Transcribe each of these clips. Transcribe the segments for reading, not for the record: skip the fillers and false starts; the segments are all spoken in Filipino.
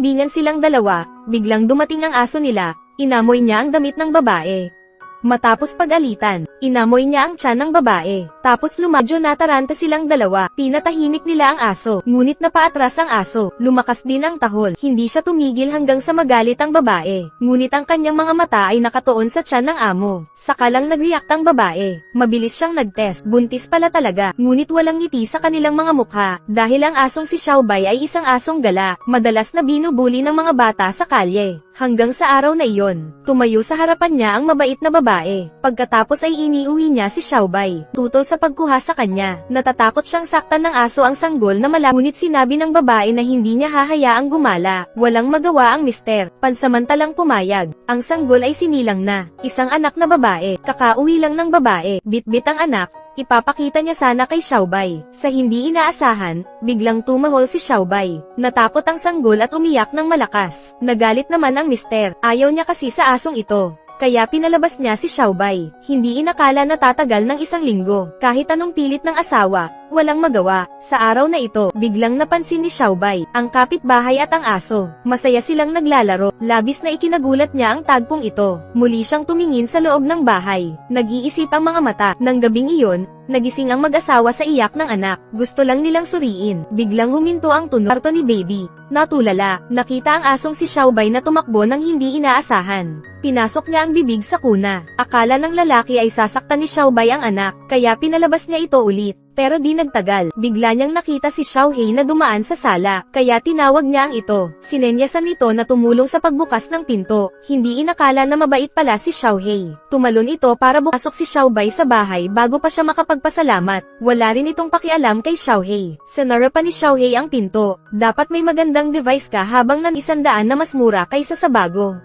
Dingan silang dalawa, biglang dumating ang aso nila, inamoy niya ang damit ng babae. Matapos pag-alitan, inamoy niya ang tiyan ng babae. Tapos lumadyo na taranta silang dalawa. Pinatahimik nila ang aso, ngunit napaatras ang aso. Lumakas din ang tahol. Hindi siya tumigil hanggang sa magalit ang babae. Ngunit ang kanyang mga mata ay nakatuon sa tiyan ng amo. Saka lang nag-react ang babae. Mabilis siyang nag-test. Buntis pala talaga. Ngunit walang ngiti sa kanilang mga mukha. Dahil ang asong si Xiaobei ay isang asong gala. Madalas na binubuli ng mga bata sa kalye. Hanggang sa araw na iyon, tumayo sa harapan niya ang mabait na babae. Pagkatapos ay iniuwi niya si Xiaobei. Tutol sa pagkuha sa kanya, natatakot siyang saktan ng aso ang sanggol na ngunit sinabi ng babae na hindi niya hahayaang gumala. Walang magawa ang mister, pansamantalang pumayag. Ang sanggol ay sinilang na, isang anak na babae. Kakauwi lang ng babae, bit-bit ang anak. Ipapakita niya sana kay Xiaobei. Sa hindi inaasahan, biglang tumahol si Xiaobei. Natakot ang sanggol at umiyak ng malakas. Nagalit naman ang mister. Ayaw niya kasi sa asong ito. Kaya pinalabas niya si Xiaobei. Hindi inakala na tatagal ng 1 linggo. Kahit anong pilit ng asawa, walang magawa. Sa araw na ito, biglang napansin ni Xiaobei ang kapitbahay at ang aso. Masaya silang naglalaro. Labis na ikinagulat niya ang tagpong ito. Muli siyang tumingin sa loob ng bahay. Nag-iisip ang mga mata. Nang gabing iyon, nagising ang mag-asawa sa iyak ng anak. Gusto lang nilang suriin. Biglang huminto ang tunog kwarto ni baby. Natulala, nakita ang asong si Xiaobei na tumakbo nang hindi inaasahan. Pinasok niya ang bibig sa kuna. Akala ng lalaki ay sasaktan ni Xiaobei ang anak, kaya pinalabas niya ito ulit. Pero di nagtagal, bigla niyang nakita si Xiaohei na dumaan sa sala, kaya tinawag niya ang ito. Sinenyasan nito na tumulong sa pagbukas ng pinto. Hindi inakala na mabait pala si Xiaohei. Tumalon ito para bukasok si Xiaobei sa bahay bago pa siya makapagpasalamat. Wala rin itong pakialam kay Xiaohei. Sinara pa ni Xiaohei ang pinto. Dapat may magandang device ka habang ng 100 na mas mura kaysa sa bago.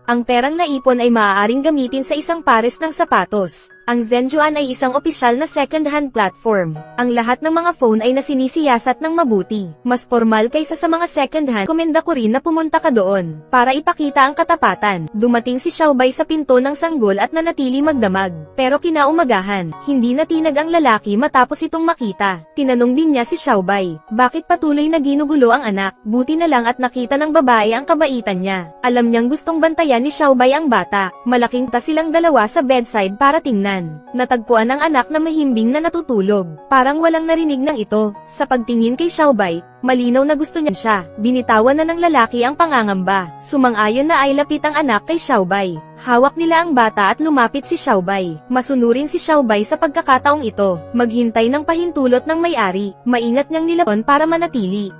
Ang perang naipon ay maaaring gamitin sa isang pares ng sapatos. Ang Zhenjuan ay isang opisyal na second-hand platform. Ang lahat ng mga phone ay nasinisiyasat ng mabuti. Mas formal kaysa sa mga second-hand. Komenda ko rin na pumunta ka doon, para ipakita ang katapatan. Dumating si Xiaobei sa pinto ng sanggol at nanatili magdamag. Pero kinaumagahan, hindi natinag ang lalaki matapos itong makita. Tinanong din niya si Xiaobei, bakit patuloy na ginugulo ang anak? Buti na lang at nakita ng babae ang kabaitan niya. Alam niyang gustong bantayan ni Xiaobei ang bata. Malaking ta silang dalawa sa bedside para tingnan. Natagpuan ang anak na mahimbing na natutulog. Parang walang narinig ng ito. Sa pagtingin kay Xiaobei, malinaw na gusto niya siya. Binitawan na ng lalaki ang pangangamba. Sumang-ayon na ay lapit ang anak kay Xiaobei. Hawak nila ang bata at lumapit si Xiaobei. Masunurin si Xiaobei sa pagkakataong ito. Maghintay ng pahintulot ng may-ari. Maingat niyang nilapon para manatili.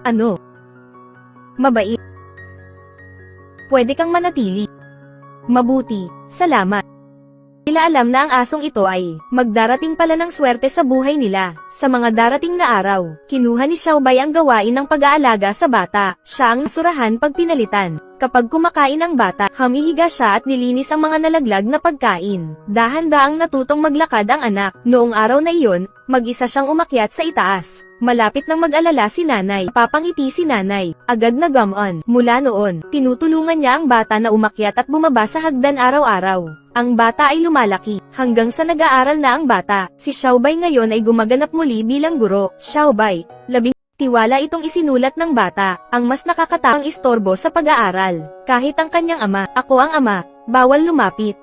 Ano? Mabait. Pwede kang manatili. Mabuti, salamat. Nila alam na ang asong ito ay magdarating pala ng swerte sa buhay nila. Sa mga darating na araw, kinuha ni Xiaobei ang gawain ng pag-aalaga sa bata. Siya ang surahan pag pinalitan. Kapag kumakain ang bata, humihiga siya at nilinis ang mga nalaglag na pagkain. Dahan-daang natutong maglakad ang anak. Noong araw na iyon, mag-isa siyang umakyat sa itaas. Malapit nang mag-alala si nanay. Papangiti si nanay. Agad na gumon. Mula noon, tinutulungan niya ang bata na umakyat at bumaba sa hagdan araw-araw. Ang bata ay lumalaki, hanggang sa nag-aaral na ang bata. Si Xiaobei ngayon ay gumaganap muli bilang guro. Xiaobei, tiwala itong isinulat ng bata, ang mas nakakataang istorbo sa pag-aaral. Kahit ang kanyang ama, ako ang ama, bawal lumapit.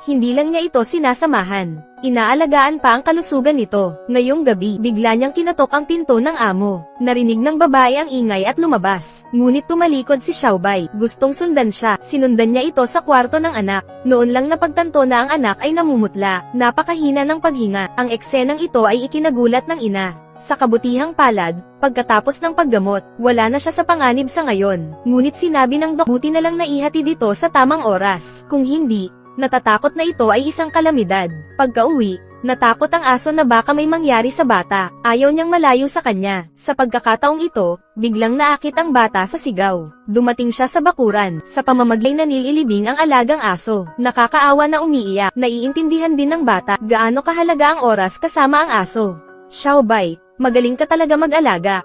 Hindi lang niya ito sinasamahan. Inaalagaan pa ang kalusugan nito. Ngayong gabi, bigla niyang kinatok ang pinto ng amo. Narinig ng babae ang ingay at lumabas. Ngunit tumalikod si Xiaobei. Gustong sundan siya. Sinundan niya ito sa kwarto ng anak. Noon lang napagtanto na ang anak ay namumutla. Napakahina ng paghinga. Ang eksenang ito ay ikinagulat ng ina. Sa kabutihang palad, pagkatapos ng paggamot, wala na siya sa panganib sa ngayon. Ngunit sinabi ng buti na lang naihati dito sa tamang oras. Kung hindi, natatakot na ito ay isang kalamidad. Pagka-uwi, natakot ang aso na baka may mangyari sa bata. Ayaw niyang malayo sa kanya. Sa pagkakataong ito, biglang naakit ang bata sa sigaw. Dumating siya sa bakuran. Sa pamamaglay na nililibing ang alagang aso. Nakakaawa na umiiyak. Naiintindihan din ng bata gaano kahalaga ang oras kasama ang aso. Xiaobei, magaling ka talaga mag-alaga.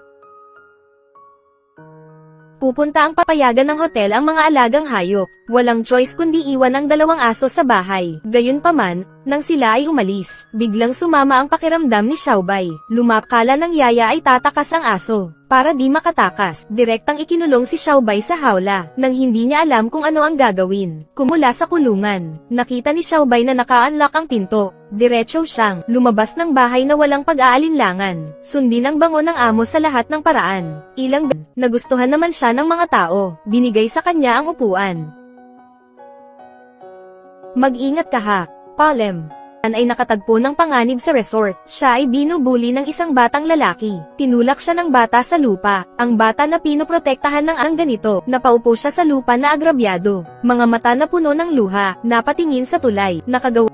Pupunta ang papayagan ng hotel ang mga alagang hayop. Walang choice kundi iwan ang 2 aso sa bahay. Gayunpaman, Nang sila ay umalis, biglang sumama ang pakiramdam ni Xiaobay. Lumapkala ng yaya ay tatakas ang aso. Para di makatakas, direktang ikinulong si Xiaobay sa hawla, nang hindi niya alam kung ano ang gagawin. Kumula sa kulungan, nakita ni Xiaobay na naka-unlock ang pinto. Diretso siyang lumabas ng bahay na walang pag-aalinlangan. Sundin ang bango ng amo sa lahat ng paraan. Nagustuhan naman siya ng mga tao. Binigay sa kanya ang upuan. Mag-ingat ka ha, Palem. Ay nakatagpo ng panganib sa resort. Siya ay binubuli ng isang batang lalaki. Tinulak siya ng bata sa lupa. Ang bata na pinoprotektahan ng ang ganito. Napaupo siya sa lupa na agrabyado. Mga mata na puno ng luha. Napatingin sa tulay.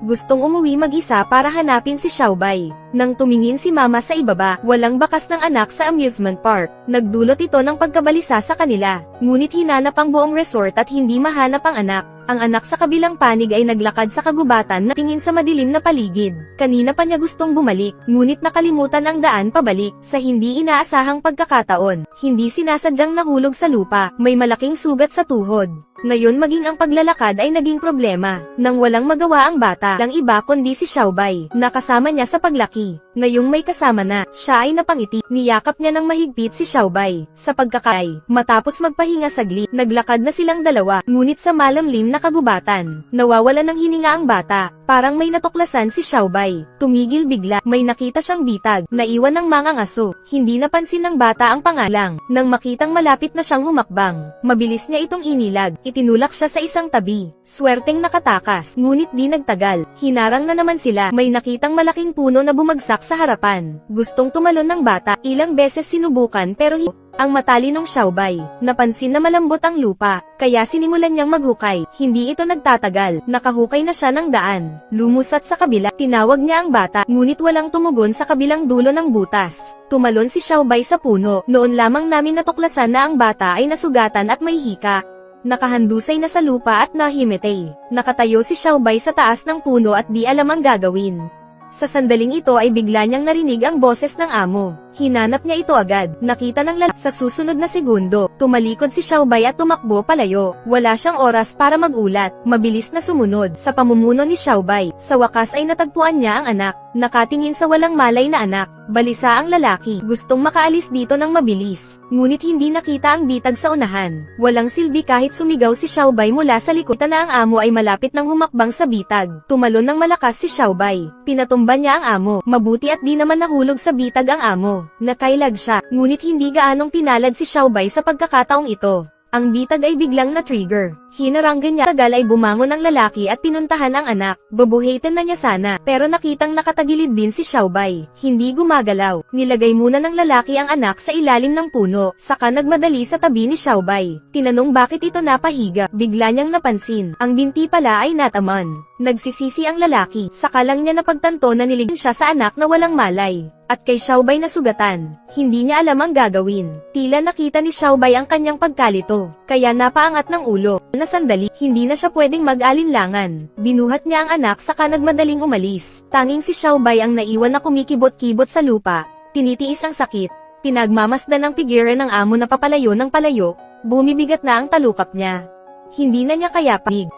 Gustong umuwi mag-isa para hanapin si Xiaobay. Nang tumingin si mama sa ibaba, walang bakas ng anak sa amusement park. Nagdulot ito ng pagkabalisa sa kanila. Ngunit hinanap ang buong resort at hindi mahanap ang anak. Ang anak sa kabilang panig ay naglakad sa kagubatan na tingin sa madilim na paligid. Kanina pa niya gustong bumalik, ngunit nakalimutan ang daan pabalik. Sa hindi inaasahang pagkakataon, hindi sinasadyang nahulog sa lupa, may malaking sugat sa tuhod. Ngayon maging ang paglalakad ay naging problema. Nang walang magawa ang bata, lang iba kundi si Xiaobay, nakasama niya sa paglaki. Ngayong may kasama na, siya ay napangiti. Niyakap niya ng mahigpit si Xiaobay. Sa pagkakay, matapos magpahinga saglit, naglakad na silang dalawa. Ngunit sa malamlim na kagubatan, nawawala ng hininga ang bata. Parang may natuklasan si Xiaobay. Tumigil bigla, may nakita siyang bitag, naiwan ng mangang aso. Hindi napansin ng bata ang pangalang. Nang makitang malapit na siyang humakbang, mabilis niya itong inilag. Itinulak siya sa isang tabi. Swerteng nakatakas, ngunit di nagtagal. Hinarang na naman sila. May nakitang malaking puno na bumagsak sa harapan. Gustong tumalon ng bata, ilang beses sinubukan pero ang matalinong Xiaobay, napansin na malambot ang lupa, kaya sinimulan niyang maghukay. Hindi ito nagtatagal, nakahukay na siya ng daan. Lumusat sa kabila, tinawag niya ang bata, ngunit walang tumugon sa kabilang dulo ng butas. Tumalon si Xiaobay sa puno, noon lamang namin natuklasan na ang bata ay nasugatan at may hika. Nakahandusay na sa lupa at nahimitay. Nakatayo si Xiaobay sa taas ng puno at di alam ang gagawin. Sa sandaling ito ay bigla niyang narinig ang boses ng amo. Hinanap niya ito agad. Nakita ng lalaki. Sa susunod na segundo, tumalikod si Xiaobay at tumakbo palayo. Wala siyang oras para magulat. Mabilis na sumunod sa pamumuno ni Xiaobay. Sa wakas ay natagpuan niya ang anak. Nakatingin sa walang malay na anak. Balisa ang lalaki. Gustong makaalis dito ng mabilis. Ngunit hindi nakita ang bitag sa unahan. Walang silbi kahit sumigaw si Xiaobay mula sa likod na ang amo ay malapit ng humakbang sa bitag. Tumalon ng malakas si Xiaobay. Pinatumba niya ang amo. Mabuti at di naman nahulog sa bitag ang amo. Nakailag siya, ngunit hindi gaanong pinalad si Xiaobay sa pagkakataong ito. Ang bitag ay biglang na-trigger. Hinaranggan niya tagal ay bumangon ang lalaki at pinuntahan ang anak. Babuhitin na niya sana, pero nakitang nakatagilid din si Xiaobay. Hindi gumagalaw. Nilagay muna ng lalaki ang anak sa ilalim ng puno, saka nagmadali sa tabi ni Xiaobay. Tinanong bakit ito napahiga, bigla niyang napansin. Ang binti pala ay nataman. Nagsisisi ang lalaki, saka lang niya napagtanto na niligyan siya sa anak na walang malay. At kay Xiaobay na sugatan. Hindi niya alam ang gagawin. Tila nakita ni Xiaobay ang kanyang pagkalito, kaya napaangat ng ulo. Na sandali, hindi na siya pwedeng mag-alinlangan. Binuhat niya ang anak saka nagmadaling umalis. Tanging si Xiaobay ang naiwan na kumikibot-kibot sa lupa. Tinitiis ang sakit. Pinagmamasdan ng pigiran ng amo na papalayo ng palayo. Bumibigat na ang talukap niya. Hindi na niya kaya pahig.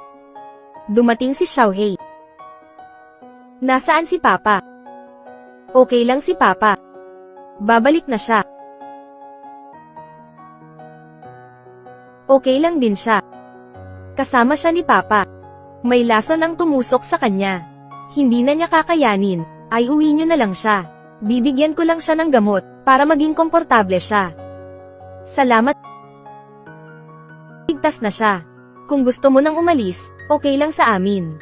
Dumating si Xiaohei. Nasaan si Papa? Okay lang si Papa. Babalik na siya. Okay lang din siya. Kasama siya ni Papa. May lason ang tumusok sa kanya. Hindi na niya kakayanin, ay uwi niyo na lang siya. Bibigyan ko lang siya ng gamot, para maging komportable siya. Salamat. Ligtas na siya. Kung gusto mo nang umalis, okay lang sa amin.